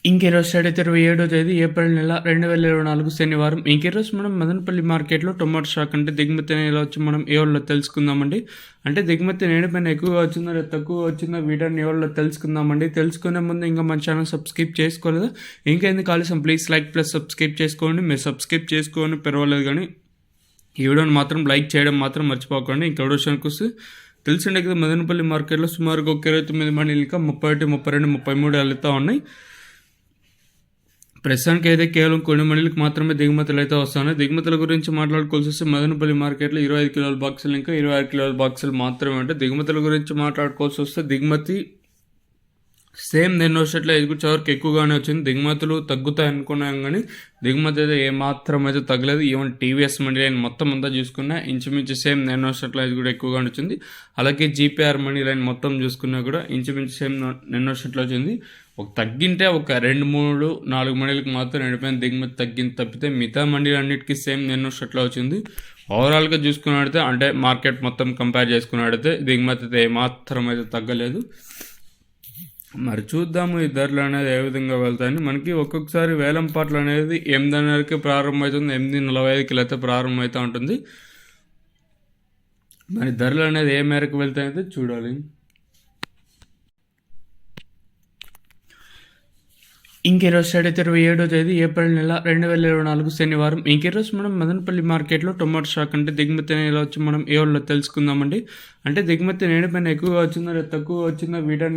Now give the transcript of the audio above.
ఇంకెరోజు start 27వ తేదీ April నెల 2024 శనివారం. ఇంకెరోజు మనం మదనపల్లి మార్కెట్లో టొమాటో స్టాక్ అంటే దిగుమతి ఎలా వచ్చి మనం ఏ వాళ్ళలో తెలుసుకుందామండి. అంటే దిగుమతి నేడుపైన ఎక్కువగా వచ్చిందో లేదా తక్కువ వచ్చిందో వీడియోని ఏ వాళ్ళలో తెలుసుకుందామండి. తెలుసుకునే ముందు ఇంకా మన ఛానల్ సబ్స్క్రైబ్ చేసుకోలేదు, ఇంకా ఎందుకు ఆలస్యం ప్లీజ్ లైక్ ప్లస్ సబ్స్క్రైబ్ చేసుకోండి. మీరు సబ్స్క్రైబ్ చేసుకోండి పర్వాలేదు, కానీ ఈ వీడియోని మాత్రం లైక్ చేయడం మాత్రం మర్చిపోకండి. ఇంకా విషయానికి వస్తే తెలిసిండే కదా, మదనపల్లి మార్కెట్లో సుమారుగా ఒక 29 మండీలు ఇంకా 31, 32, 33 వెళ్తూ ఉన్నాయి. ప్రస్తుతానికి అయితే కేవలం కొన్ని మండలికి మాత్రమే దిగుమతులు అయితే వస్తున్నాయి. దిగుమతుల గురించి మాట్లాడుకోవాల్సి వస్తే మదనపల్లి మార్కెట్లో 25 కిలోల బాక్సులు ఇంకా 26 కిలోల బాక్సులు మాత్రమే ఉంటాయి. దిగుమతుల గురించి మాట్లాడుకోవాల్సి వస్తే దిగుమతి సేమ్ నిన్న వచ్చేట్లో ఎదుగుచేవరకు ఎక్కువగానే వచ్చింది. దిగుమతులు తగ్గుతాయి అనుకున్నాం, కానీ దిగుమతి అయితే ఏమాత్రం అయితే తగ్గలేదు. ఈవెన్ టీవీఎస్ మండీ లైన్ మొత్తం అంతా చూసుకున్నా ఇంచుమించు సేమ్ నిన్న వచ్చేట్లో ఇది కూడా ఎక్కువగానే వచ్చింది. అలాగే జీపీఆర్ మండీ లైన్ మొత్తం చూసుకున్నా కూడా ఇంచుమించు సేమ్ నిన్న వచ్చేట్లో వచ్చింది. ఒక తగ్గింటే ఒక 2, 3, 4 మండీలకు మాత్రం నడిపోయిన దిగుమతి తగ్గింది తప్పితే మిగతా మండీలు అన్నిటికీ సేమ్ నిన్న వచ్చేట్లో వచ్చింది. ఓవరాల్గా చూసుకున్నట్టయితే అంటే మార్కెట్ మొత్తం కంపేర్ చేసుకున్నట్టయితే దిగుమతి అయితే ఏమాత్రం అయితే తగ్గలేదు. మరి చూద్దాము ఈ ధరలు అనేది ఏ విధంగా వెళ్తాయని. మనకి ఒక్కొక్కసారి వేలం పాటలు అనేది 8:30కి ప్రారంభమవుతుంది, 8:45కి అయితే ప్రారంభమవుతూ ఉంటుంది. మరి ధరలు అనేది ఏ మేరకు వెళ్తాయైతే చూడాలి. ఇంకెరోజు స్టార్ట్ 27వ తేదీ ఏప్రిల్ నెల 2024 శనివారం. ఇంకెరోజు మనం మదనపల్లి మార్కెట్లో టొమాటో స్టాక్ అంటే దిగుమతి ఎలా వచ్చి మనం ఏ వాళ్ళలో తెలుసుకుందామండి. అంటే దిగుమతి నేడుపైన ఎక్కువగా వచ్చిందో లేదా తక్కువ వచ్చిందో వీడియోని